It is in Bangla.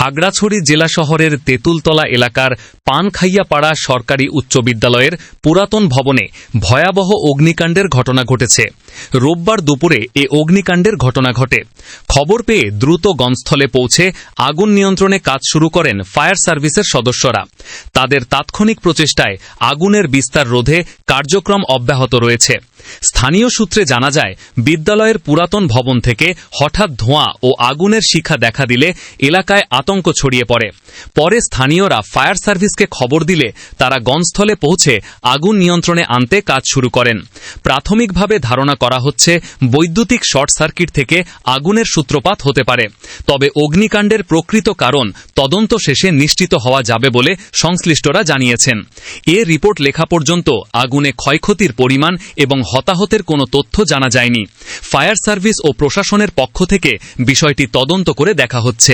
খাগড়াছড়ি জেলা শহরের তেঁতুলতলা এলাকার পানখাইয়াপাড়া সরকারি উচ্চ বিদ্যালয়ের পুরাতন ভবনে ভয়াবহ অগ্নিকাণ্ডের ঘটনা ঘটেছে। রোববার দুপুরে এ অগ্নিকাণ্ডের ঘটনা ঘটে। খবর পেয়ে দ্রুত গণস্থলে পৌঁছে আগুন নিয়ন্ত্রণে কাজ শুরু করেন ফায়ার সার্ভিসের সদস্যরা। তাদের তাৎক্ষণিক প্রচেষ্টায় আগুনের বিস্তার রোধে কার্যক্রম অব্যাহত রয়েছে। স্থানীয় সূত্রে জানা যায়, বিদ্যালয়ের পুরাতন ভবন থেকে হঠাৎ ধোঁয়া ও আগুনের শিখা দেখা দিলে এলাকায় আতঙ্ক ছড়িয়ে পড়ে। পরে স্থানীয়রা ফায়ার সার্ভিসকে খবর দিলে তারা গণস্থলে পৌঁছে আগুন নিয়ন্ত্রণে আনতে কাজ শুরু করেন। প্রাথমিকভাবে ধারণা করা হচ্ছে বৈদ্যুতিক শর্ট সার্কিট থেকে আগুনের সূত্রপাত হতে পারে। তবে অগ্নিকাণ্ডের প্রকৃত কারণ তদন্ত শেষে নিশ্চিত হওয়া যাবে বলে সংশ্লিষ্টরা জানিয়েছেন। এ রিপোর্ট লেখা পর্যন্ত আগুনে ক্ষয়ক্ষতির পরিমাণ এবং হতাহতের কোনো তথ্য জানা যায়নি। ফায়ার সার্ভিস ও প্রশাসনের পক্ষ থেকে বিষয়টি তদন্ত করে দেখা হচ্ছে।